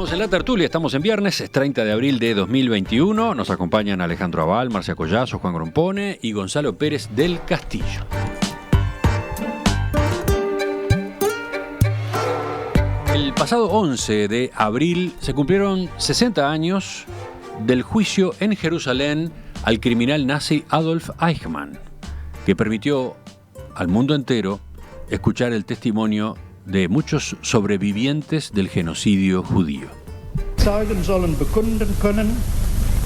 Seguimos en la tertulia, estamos en viernes, es 30 de abril de 2021. Nos acompañan Alejandro Abal, Marcia Collazo, Juan Grompone y Gonzalo Pérez del Castillo. El pasado 11 de abril se cumplieron 60 años del juicio en Jerusalén al criminal nazi Adolf Eichmann, que permitió al mundo entero escuchar el testimonio de muchos sobrevivientes del genocidio judío. Zeugen sollen bekunden können,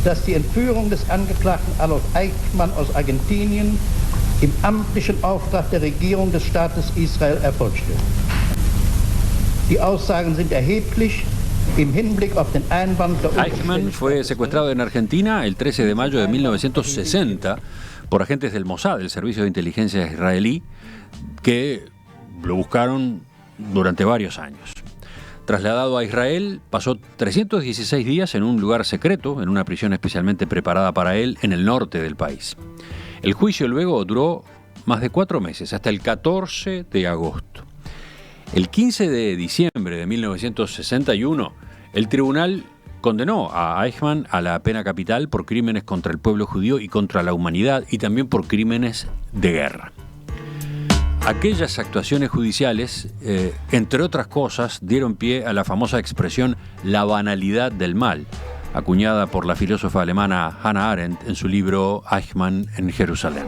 dass die Entführung des Angeklagten Adolf Eichmann aus Argentinien im amtlichen Auftrag der Regierung des Staates Israel erfolgte. Die Aussagen sind erheblich im Hinblick auf den Einwand der Eichmann fue secuestrado en Argentina el 13 de mayo de 1960 por agentes del Mossad, el servicio de inteligencia israelí, que lo buscaron durante varios años. Trasladado a Israel, pasó 316 días en un lugar secreto, en una prisión especialmente preparada para él, en el norte del país. El juicio luego duró más de 4 meses, hasta el 14 de agosto. El 15 de diciembre de 1961, el tribunal condenó a Eichmann a la pena capital por crímenes contra el pueblo judío y contra la humanidad, y también por crímenes de guerra. Aquellas actuaciones judiciales, entre otras cosas, dieron pie a la famosa expresión «la banalidad del mal», acuñada por la filósofa alemana Hannah Arendt en su libro Eichmann en Jerusalén.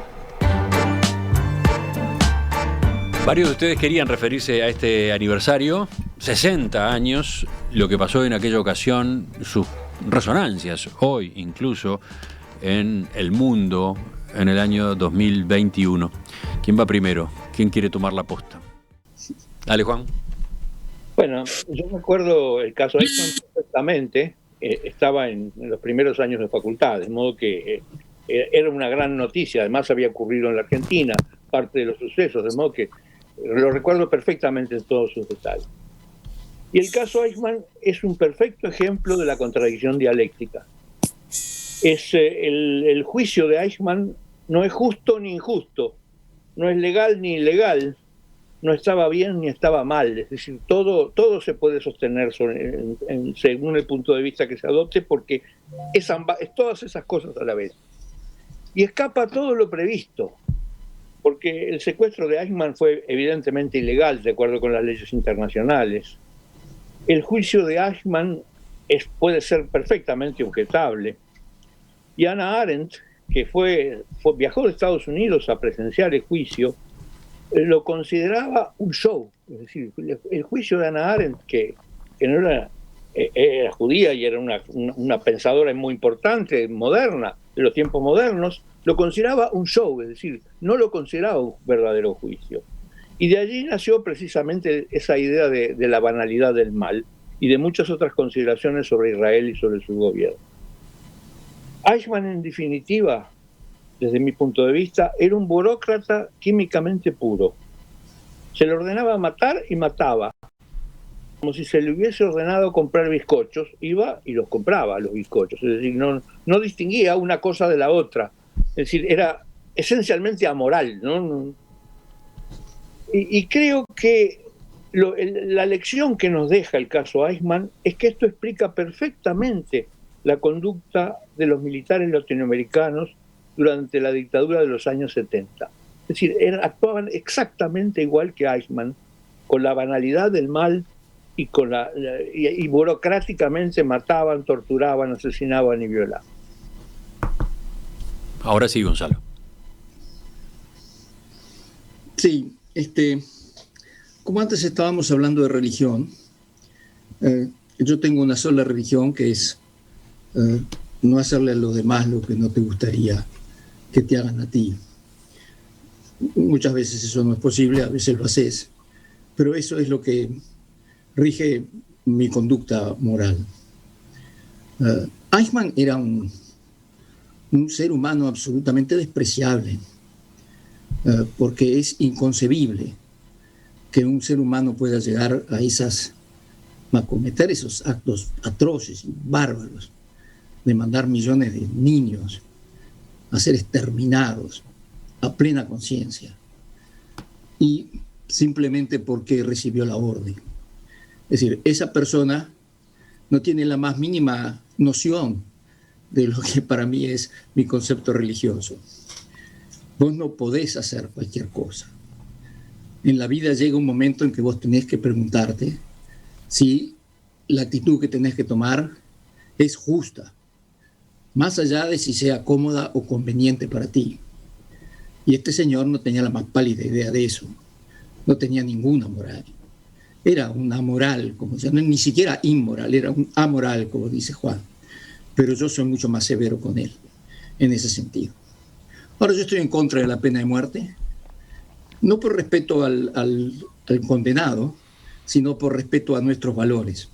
Varios de ustedes querían referirse a este aniversario, 60 años, lo que pasó en aquella ocasión, sus resonancias hoy incluso en el mundo en el año 2021. ¿Quién va primero? ¿Quién quiere tomar la posta? Dale, Juan. Bueno, yo me acuerdo el caso Eichmann perfectamente. Estaba en los primeros años de facultad, de modo que era una gran noticia. Además había ocurrido en la Argentina parte de los sucesos, de modo que lo recuerdo perfectamente en todos sus detalles. Y el caso Eichmann es un perfecto ejemplo de la contradicción dialéctica. El juicio de Eichmann no es justo ni injusto, no es legal ni ilegal, no estaba bien ni estaba mal. Es decir, todo se puede sostener según el punto de vista que se adopte, porque es todas esas cosas a la vez. Y escapa todo lo previsto, porque el secuestro de Eichmann fue evidentemente ilegal, de acuerdo con las leyes internacionales. El juicio de Eichmann puede ser perfectamente objetable. Y Hannah Arendt, que viajó de Estados Unidos a presenciar el juicio, lo consideraba un show. Es decir, el juicio de Hannah Arendt, que no era judía y era una pensadora muy importante, moderna, de los tiempos modernos, lo consideraba un show, es decir, no lo consideraba un verdadero juicio. Y de allí nació precisamente esa idea de la banalidad del mal y de muchas otras consideraciones sobre Israel y sobre su gobierno. Eichmann, en definitiva, desde mi punto de vista, era un burócrata químicamente puro. Se le ordenaba matar y mataba. Como si se le hubiese ordenado comprar bizcochos, iba y los compraba, los bizcochos. Es decir, no distinguía una cosa de la otra. Es decir, era esencialmente amoral, ¿no? Y creo que la lección que nos deja el caso Eichmann es que esto explica perfectamente la conducta de los militares latinoamericanos durante la dictadura de los años 70. Es decir, actuaban exactamente igual que Eichmann, con la banalidad del mal y burocráticamente mataban, torturaban, asesinaban y violaban. Ahora sí, Gonzalo. Sí, como antes estábamos hablando de religión, yo tengo una sola religión, que es no hacerle a los demás lo que no te gustaría que te hagan a ti. Muchas veces eso no es posible, a veces lo haces, pero eso es lo que rige mi conducta moral. Eichmann era un ser humano absolutamente despreciable, porque es inconcebible que un ser humano pueda llegar a cometer esos actos atroces y bárbaros de mandar millones de niños a ser exterminados a plena conciencia y simplemente porque recibió la orden. Es decir, esa persona no tiene la más mínima noción de lo que para mí es mi concepto religioso. Vos no podés hacer cualquier cosa. En la vida llega un momento en que vos tenés que preguntarte si la actitud que tenés que tomar es justa, más allá de si sea cómoda o conveniente para ti. Y este señor no tenía la más pálida idea de eso. No tenía ninguna moral. Era un amoral, ni siquiera inmoral, era un amoral, como dice Juan. Pero yo soy mucho más severo con él, en ese sentido. Ahora, yo estoy en contra de la pena de muerte, no por respeto al condenado, sino por respeto a nuestros valores.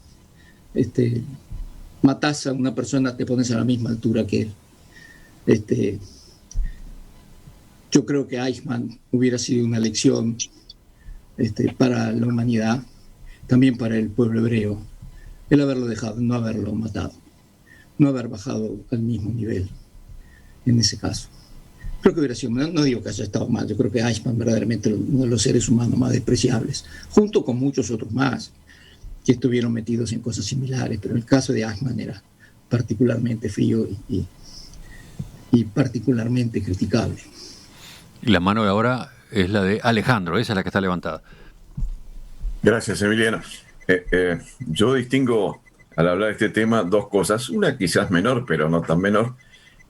Matás a una persona, te pones a la misma altura que él. Yo creo que Eichmann hubiera sido una lección para la humanidad, también para el pueblo hebreo, el haberlo dejado, no haberlo matado, no haber bajado al mismo nivel en ese caso. Creo que hubiera sido, no digo que haya estado mal, yo creo que Eichmann verdaderamente uno de los seres humanos más despreciables, junto con muchos otros más que estuvieron metidos en cosas similares, pero el caso de Eichmann era particularmente frío y particularmente criticable. Y la mano de ahora es la de Alejandro, esa es la que está levantada. Gracias, Emiliano. Yo distingo al hablar de este tema dos cosas, una quizás menor, pero no tan menor,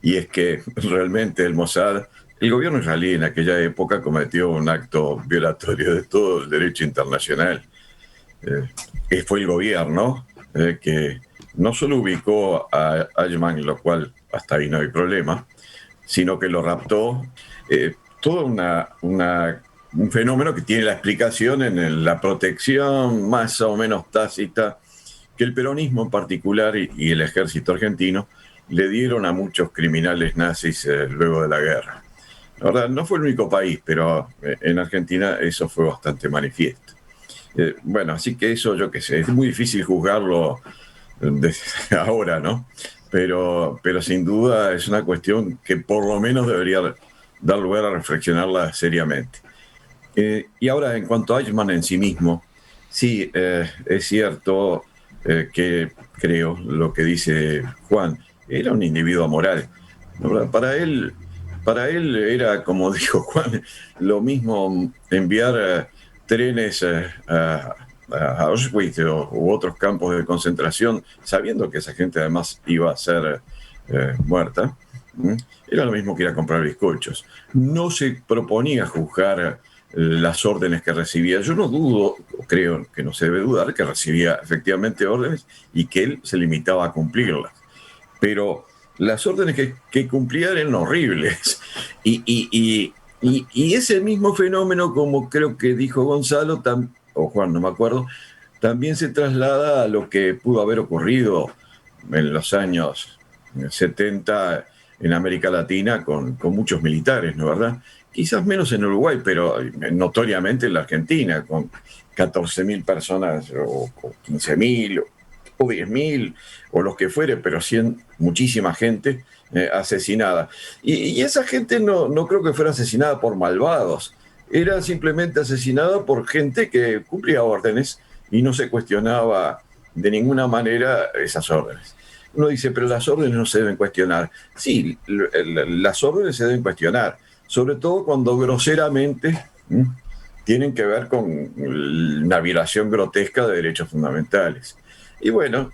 y es que realmente el Mossad, el gobierno israelí en aquella época cometió un acto violatorio de todo el derecho internacional. Fue el gobierno que no solo ubicó a Eichmann, lo cual hasta ahí no hay problema, sino que lo raptó. Todo un fenómeno que tiene la explicación en la protección más o menos tácita que el peronismo en particular y el ejército argentino le dieron a muchos criminales nazis luego de la guerra. La verdad, no fue el único país, pero en Argentina eso fue bastante manifiesto. Bueno, así que eso, yo qué sé, es muy difícil juzgarlo desde ahora, ¿no? Pero sin duda es una cuestión que por lo menos debería dar lugar a reflexionarla seriamente. Y ahora, en cuanto a Eichmann en sí mismo, sí, es cierto que creo lo que dice Juan, era un individuo amoral. Para él era, como dijo Juan, lo mismo enviar trenes a Auschwitz u otros campos de concentración, sabiendo que esa gente además iba a ser muerta. Era lo mismo que ir a comprar bizcochos. No se proponía juzgar las órdenes que recibía. Yo no dudo, creo que no se debe dudar, que recibía efectivamente órdenes y que él se limitaba a cumplirlas. Pero las órdenes que cumplía eran horribles. Y ese mismo fenómeno, como creo que dijo Gonzalo, o Juan, no me acuerdo, también se traslada a lo que pudo haber ocurrido en los años 70 en América Latina con muchos militares, ¿no es verdad? Quizás menos en Uruguay, pero notoriamente en la Argentina, con 14.000 personas, o 15.000, o 10.000, o los que fuere, pero muchísima gente asesinada. Y esa gente no creo que fuera asesinada por malvados, era simplemente asesinada por gente que cumplía órdenes y no se cuestionaba de ninguna manera esas órdenes. Uno dice, pero las órdenes no se deben cuestionar. Sí, las órdenes se deben cuestionar, sobre todo cuando groseramente tienen que ver con una violación grotesca de derechos fundamentales. Y bueno,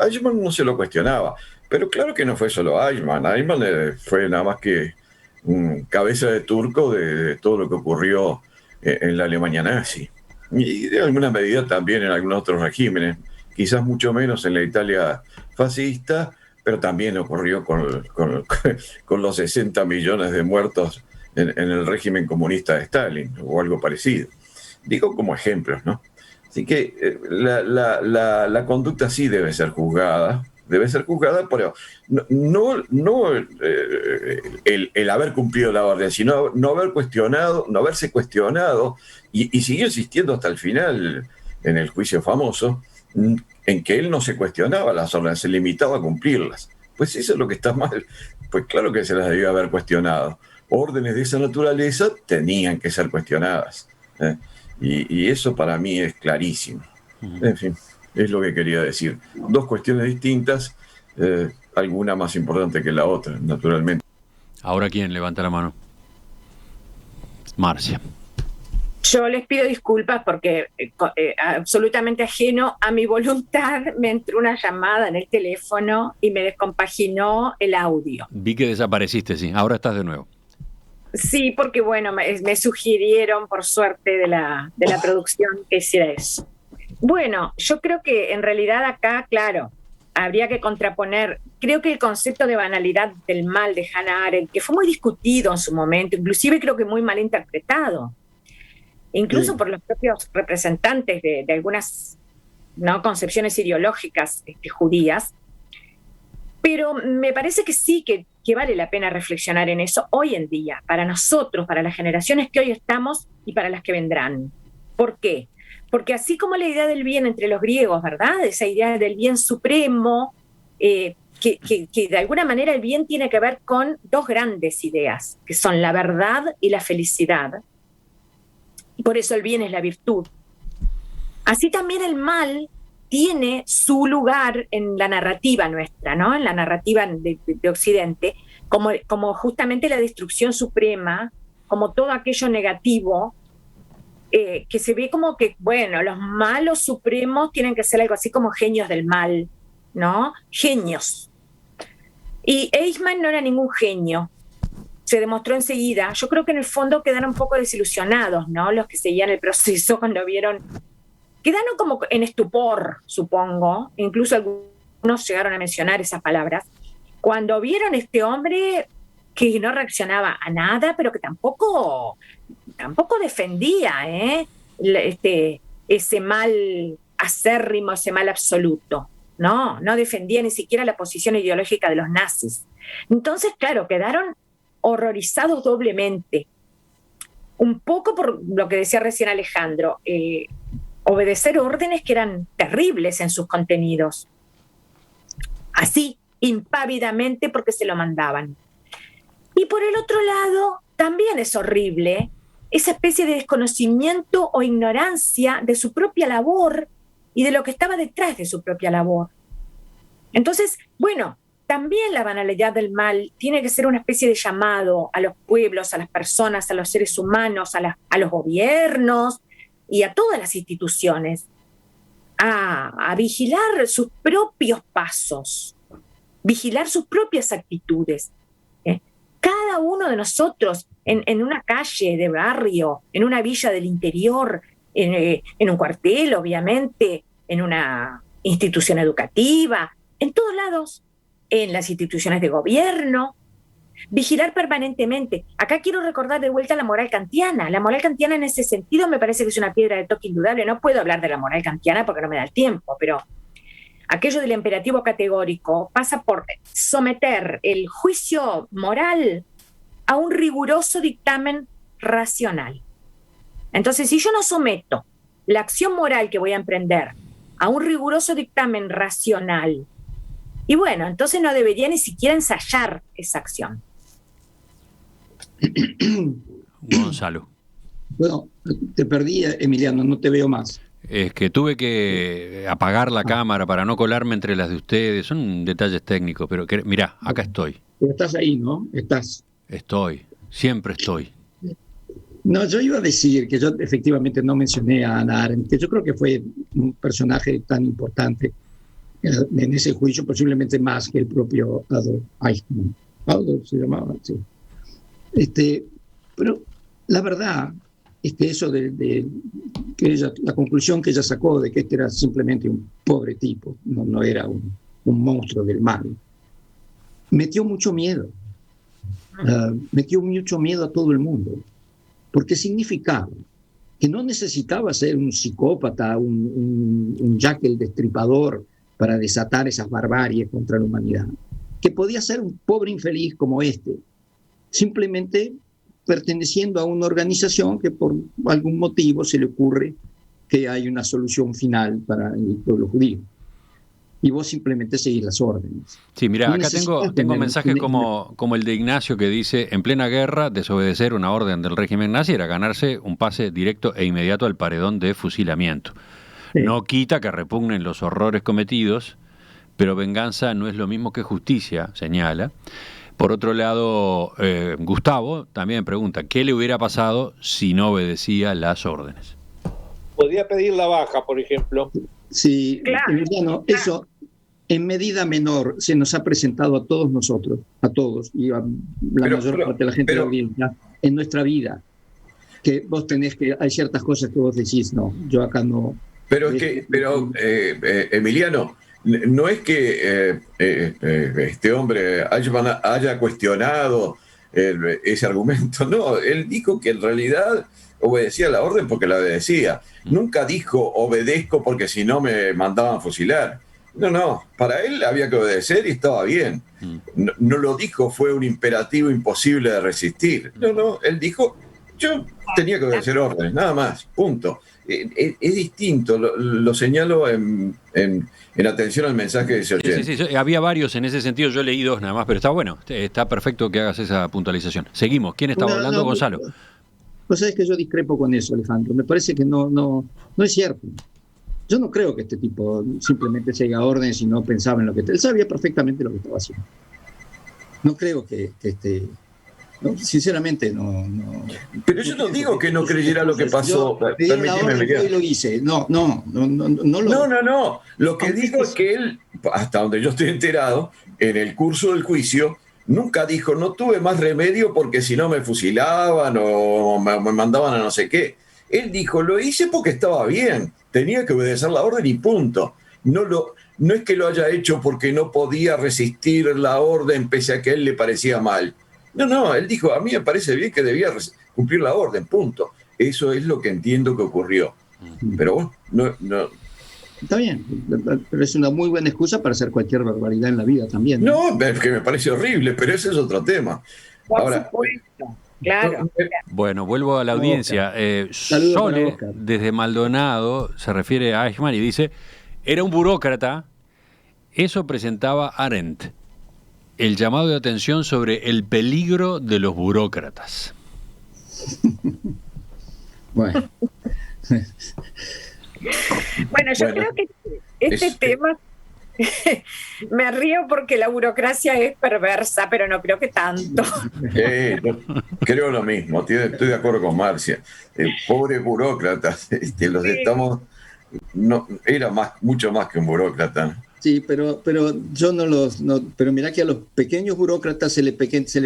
Eichmann no se lo cuestionaba, pero claro que no fue solo Eichmann. Eichmann fue nada más que un cabeza de turco de todo lo que ocurrió en la Alemania nazi. Y de alguna medida también en algunos otros regímenes, quizás mucho menos en la Italia fascista, pero también ocurrió con los 60 millones de muertos en el régimen comunista de Stalin, o algo parecido. Digo como ejemplos, ¿no? Así que la conducta sí debe ser juzgada, pero no el haber cumplido la orden, sino no haberse cuestionado y siguió insistiendo hasta el final en el juicio famoso, en que él no se cuestionaba las órdenes, se limitaba a cumplirlas. Pues eso es lo que está mal. Pues claro que se las debía haber cuestionado. Órdenes de esa naturaleza tenían que ser cuestionadas. Y eso para mí es clarísimo. En fin. Es lo que quería decir. Dos cuestiones distintas, alguna más importante que la otra, naturalmente. Ahora, ¿quién levanta la mano? Marcia. Yo les pido disculpas porque absolutamente ajeno a mi voluntad me entró una llamada en el teléfono y me descompaginó el audio. Vi que desapareciste, sí. Ahora estás de nuevo. Sí, porque bueno, me sugirieron por suerte de la producción que hiciera eso. Bueno, yo creo que en realidad acá, claro, habría que contraponer, creo que el concepto de banalidad del mal de Hannah Arendt, que fue muy discutido en su momento, inclusive creo que muy mal interpretado, incluso por los propios representantes de algunas, ¿no?, concepciones ideológicas judías, pero me parece que sí, que vale la pena reflexionar en eso hoy en día, para nosotros, para las generaciones que hoy estamos y para las que vendrán. ¿Por qué? Porque así como la idea del bien entre los griegos, ¿verdad?, esa idea del bien supremo, que de alguna manera el bien tiene que ver con dos grandes ideas, que son la verdad y la felicidad. Y por eso el bien es la virtud. Así también el mal tiene su lugar en la narrativa nuestra, ¿no?, en la narrativa de Occidente, como justamente la destrucción suprema, como todo aquello negativo, que se ve como que, bueno, los malos supremos tienen que ser algo así como genios del mal, ¿no? Genios. Y Eichmann no era ningún genio. Se demostró enseguida. Yo creo que en el fondo quedaron un poco desilusionados, ¿no?, los que seguían el proceso cuando vieron. Quedaron como en estupor, supongo. Incluso algunos llegaron a mencionar esas palabras. Cuando vieron este hombre que no reaccionaba a nada, pero que tampoco defendía ese mal acérrimo, ese mal absoluto. No defendía ni siquiera la posición ideológica de los nazis. Entonces, claro, quedaron horrorizados doblemente. Un poco por lo que decía recién Alejandro, obedecer órdenes que eran terribles en sus contenidos. Así, impávidamente, porque se lo mandaban. Y por el otro lado, también es horrible esa especie de desconocimiento o ignorancia de su propia labor y de lo que estaba detrás de su propia labor. Entonces, bueno, también la banalidad del mal tiene que ser una especie de llamado a los pueblos, a las personas, a los seres humanos, a los gobiernos y a todas las instituciones, a vigilar sus propios pasos, vigilar sus propias actitudes. Cada uno de nosotros, en una calle de barrio, en una villa del interior, en un cuartel, obviamente, en una institución educativa, en todos lados, en las instituciones de gobierno, vigilar permanentemente. Acá quiero recordar de vuelta la moral kantiana. La moral kantiana en ese sentido me parece que es una piedra de toque indudable. No puedo hablar de la moral kantiana porque no me da el tiempo, pero aquello del imperativo categórico pasa por someter el juicio moral a un riguroso dictamen racional. Entonces, si yo no someto la acción moral que voy a emprender a un riguroso dictamen racional, y bueno, entonces no debería ni siquiera ensayar esa acción. Gonzalo. Bueno, te perdí, Emiliano, no te veo más. Es que tuve que apagar la cámara para no colarme entre las de ustedes. Son detalles técnicos, pero mirá, acá estoy. Pero estás ahí, ¿no? Estás. Estoy, siempre estoy. No, yo iba a decir que yo efectivamente no mencioné a Hannah Arendt, que yo creo que fue un personaje tan importante en ese juicio, posiblemente más que el propio Adolf Eichmann. Adolf se llamaba, sí. Pero la verdad es que eso de que ella, la conclusión que ella sacó de que este era simplemente un pobre tipo, no era un monstruo del mal, metió mucho miedo. Metió mucho miedo a todo el mundo, porque significaba que no necesitaba ser un psicópata, un Jack el Destripador para desatar esas barbaries contra la humanidad, que podía ser un pobre infeliz como este, simplemente perteneciendo a una organización que por algún motivo se le ocurre que hay una solución final para el pueblo judío. Y vos simplemente seguís las órdenes. Sí, mira, acá tengo mensajes como el de Ignacio que dice: en plena guerra, desobedecer una orden del régimen nazi era ganarse un pase directo e inmediato al paredón de fusilamiento. Sí. No quita que repugnen los horrores cometidos, pero venganza no es lo mismo que justicia, señala. Por otro lado, Gustavo también pregunta, ¿qué le hubiera pasado si no obedecía las órdenes? Podía pedir la baja, por ejemplo. Sí, Claro, Emiliano, eso en medida menor se nos ha presentado a todos nosotros, a todos, y a la mayor parte de la gente de la audiencia, en nuestra vida, que vos tenés que, hay ciertas cosas que vos decís, no, yo acá no. Pero Emiliano, no es que este hombre haya cuestionado ese argumento, no, él dijo que en realidad obedecía la orden porque la obedecía. Nunca dijo obedezco porque si no me mandaban fusilar. No, para él había que obedecer y estaba bien. No lo dijo, fue un imperativo imposible de resistir. No, él dijo, yo tenía que obedecer órdenes, nada más, punto. Es distinto, lo señalo en atención al mensaje de ese oyente. Sí, había varios en ese sentido, yo leí dos nada más, pero está bueno, está perfecto que hagas esa puntualización. Seguimos, ¿quién estaba hablando? Gonzalo. Pues sabes que yo discrepo con eso, Alejandro, me parece que no es cierto. Yo no creo que este tipo simplemente siga órdenes y no pensaba en lo que... Él sabía perfectamente lo que estaba haciendo. No creo que no, sinceramente no. Pero yo no digo que no creyera lo que pasó. Permíteme, y lo hice. No. Lo que digo es que él, hasta donde yo estoy enterado, en el curso del juicio, nunca dijo, no tuve más remedio porque si no me fusilaban o me mandaban a no sé qué. Él dijo, lo hice porque estaba bien, tenía que obedecer la orden y punto. No es que lo haya hecho porque no podía resistir la orden pese a que a él le parecía mal. No, él dijo, a mí me parece bien que debía cumplir la orden, punto. Eso es lo que entiendo que ocurrió. Pero bueno, no. Está bien, pero es una muy buena excusa para hacer cualquier barbaridad en la vida también. No, es que me parece horrible, pero ese es otro tema. Por supuesto, claro. Bueno, vuelvo a la audiencia. Sole, desde Maldonado, se refiere a Eichmann y dice, era un burócrata, eso presentaba Arendt, el llamado de atención sobre el peligro de los burócratas. Bueno, yo creo que este tema me río porque la burocracia es perversa, pero no creo que tanto. Creo lo mismo, estoy de acuerdo con Marcia. Pobres burócratas, los estamos... No, era mucho más que un burócrata. Sí, pero yo pero mirá que a los pequeños burócratas se le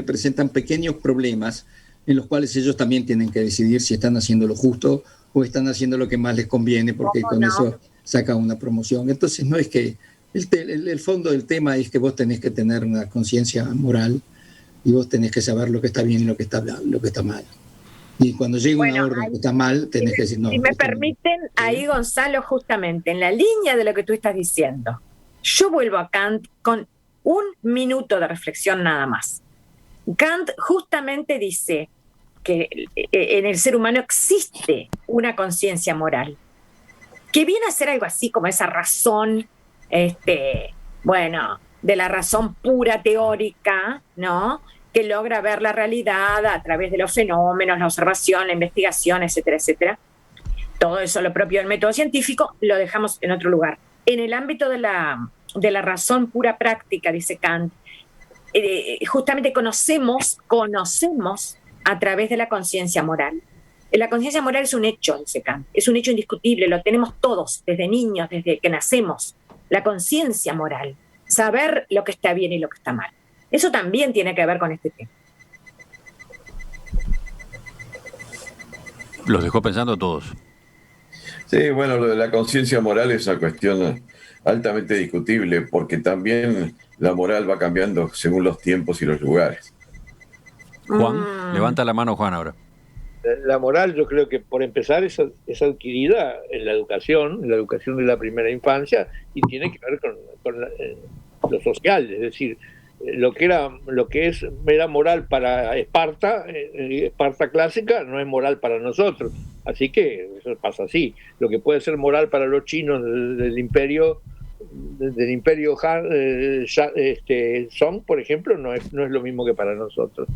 presentan pequeños problemas en los cuales ellos también tienen que decidir si están haciendo lo justo o están haciendo lo que más les conviene, porque con eso sacan una promoción. Entonces no es que el fondo del tema es que vos tenés que tener una conciencia moral y vos tenés que saber lo que está bien y lo que está mal. Y cuando llega una orden que está mal, tenés que decir no. Si me permiten, ahí Gonzalo, justamente en la línea de lo que tú estás diciendo, yo vuelvo a Kant con un minuto de reflexión nada más. Kant justamente dice que en el ser humano existe una conciencia moral, que viene a ser algo así como esa razón, de la razón pura teórica, ¿no?, que logra ver la realidad a través de los fenómenos, la observación, la investigación, etcétera, etcétera. Todo eso, lo propio del método científico, lo dejamos en otro lugar. En el ámbito de la razón pura práctica, dice Kant, justamente conocemos a través de la conciencia moral. La conciencia moral es un hecho, dice Kant, es un hecho indiscutible, lo tenemos todos, desde niños, desde que nacemos. La conciencia moral, saber lo que está bien y lo que está mal. Eso también tiene que ver con este tema. Los dejó pensando todos. Sí, bueno, lo de la conciencia moral es una cuestión altamente discutible, porque también la moral va cambiando según los tiempos y los lugares. Juan, levanta la mano Juan ahora. La moral, yo creo que por empezar es adquirida en la educación de la primera infancia, y tiene que ver con lo social, es decir, lo que era moral para Esparta clásica, no es moral para nosotros. Así que eso pasa así. Lo que puede ser moral para los chinos del imperio Song, por ejemplo, no es lo mismo que para nosotros.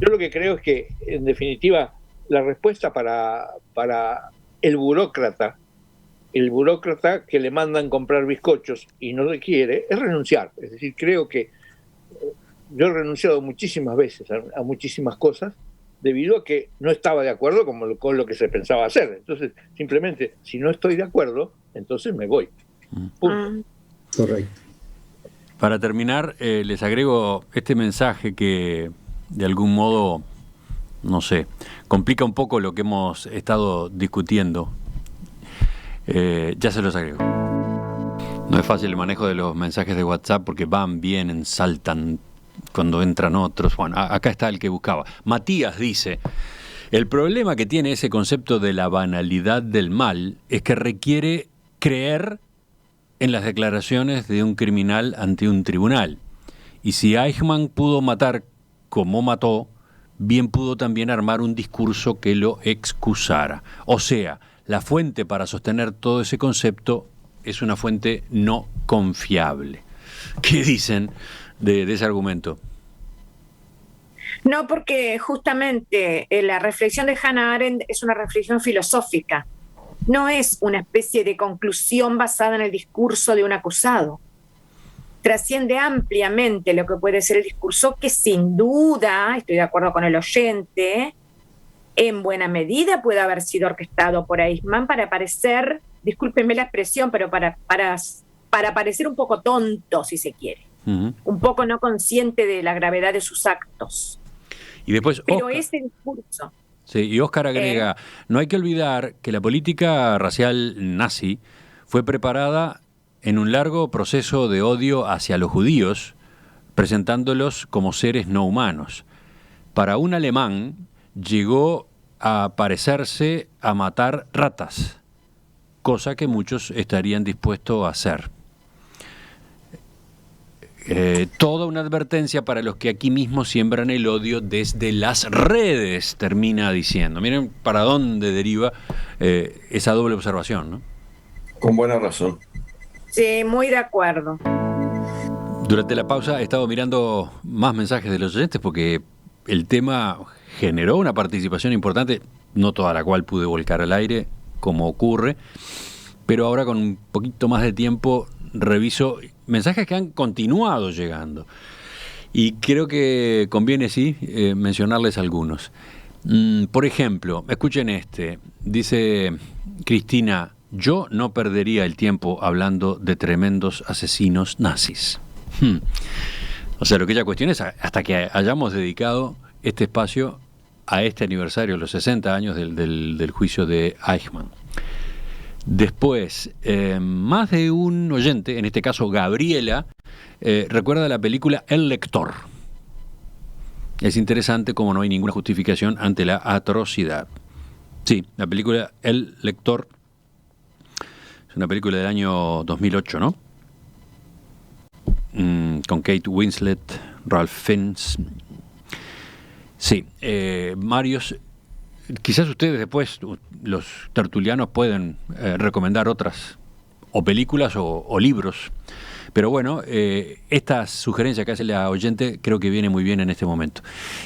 Yo lo que creo es que, en definitiva, la respuesta para el burócrata el burócrata que le mandan comprar bizcochos y no le quiere, es renunciar. Es decir, creo que yo he renunciado muchísimas veces a muchísimas cosas debido a que no estaba de acuerdo con lo que se pensaba hacer. Entonces, simplemente, si no estoy de acuerdo, entonces me voy. Punto. Correcto. Para terminar, les agrego este mensaje que de algún modo, no sé, complica un poco lo que hemos estado discutiendo. Ya se los agrego. No es fácil el manejo de los mensajes de WhatsApp porque van, vienen, saltan cuando entran otros. Bueno, acá está el que buscaba. Matías dice: el problema que tiene ese concepto de la banalidad del mal es que requiere creer en las declaraciones de un criminal ante un tribunal. Y si Eichmann pudo matar como mató, bien pudo también armar un discurso que lo excusara. O sea, la fuente para sostener todo ese concepto es una fuente no confiable. ¿Qué dicen de ese argumento? No, porque justamente la reflexión de Hannah Arendt es una reflexión filosófica. No es una especie de conclusión basada en el discurso de un acusado. Trasciende ampliamente lo que puede ser el discurso, que sin duda, estoy de acuerdo con el oyente, en buena medida puede haber sido orquestado por Eichmann para parecer, discúlpenme la expresión, pero para parecer un poco tonto, si se quiere. Uh-huh. Un poco no consciente de la gravedad de sus actos. Y después, pero ese discurso... Sí, y Oscar agrega, no hay que olvidar que la política racial nazi fue preparada en un largo proceso de odio hacia los judíos, presentándolos como seres no humanos. Para un alemán llegó a parecerse a matar ratas, cosa que muchos estarían dispuestos a hacer. Toda una advertencia para los que aquí mismo siembran el odio desde las redes, termina diciendo. Miren para dónde deriva esa doble observación, ¿no? Con buena razón. Sí, muy de acuerdo. Durante la pausa he estado mirando más mensajes de los oyentes porque el tema generó una participación importante, no toda la cual pude volcar al aire, como ocurre, pero ahora con un poquito más de tiempo reviso mensajes que han continuado llegando y creo que conviene mencionarles algunos. Por ejemplo, escuchen este, dice Cristina: yo no perdería el tiempo hablando de tremendos asesinos nazis. O sea, lo que ella cuestiona es hasta que hayamos dedicado este espacio a este aniversario, los 60 años del juicio de Eichmann. Después, más de un oyente, en este caso Gabriela, recuerda la película El Lector. Es interesante cómo no hay ninguna justificación ante la atrocidad. Sí, la película El Lector es una película del año 2008, ¿no? Con Kate Winslet, Ralph Fiennes. Sí, Marios. Quizás ustedes después, los tertulianos, pueden recomendar otras, o películas o libros. Pero bueno, esta sugerencia que hace la oyente creo que viene muy bien en este momento.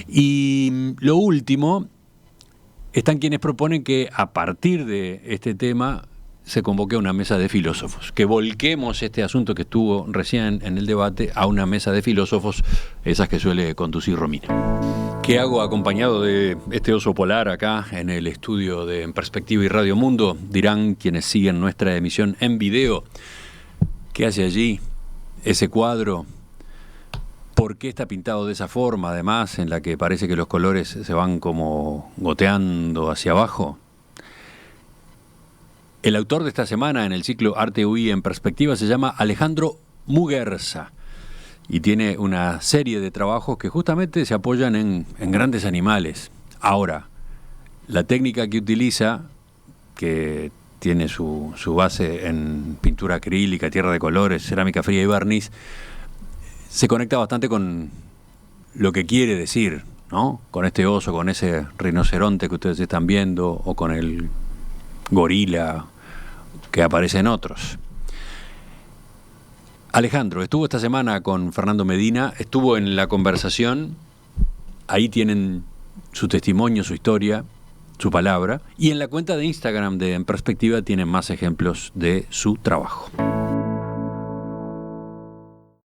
Y lo último, están quienes proponen que a partir de este tema se convoque una mesa de filósofos, que volquemos este asunto que estuvo recién en el debate a una mesa de filósofos, esas que suele conducir Romina. ¿Qué hago acompañado de este oso polar acá en el estudio de En Perspectiva y Radio Mundo? Dirán quienes siguen nuestra emisión en video. ¿Qué hace allí ese cuadro? ¿Por qué está pintado de esa forma, además, en la que parece que los colores se van como goteando hacia abajo? El autor de esta semana en el ciclo Arte UI en Perspectiva se llama Alejandro Muguerza y tiene una serie de trabajos que justamente se apoyan en grandes animales. Ahora, la técnica que utiliza, que tiene su base en pintura acrílica, tierra de colores, cerámica fría y barniz, se conecta bastante con lo que quiere decir, ¿no? Con este oso, con ese rinoceronte que ustedes están viendo, o con el gorila que aparece en otros. Alejandro estuvo esta semana con Fernando Medina, estuvo en la conversación, ahí tienen su testimonio, su historia, su palabra, y en la cuenta de Instagram de En Perspectiva tienen más ejemplos de su trabajo.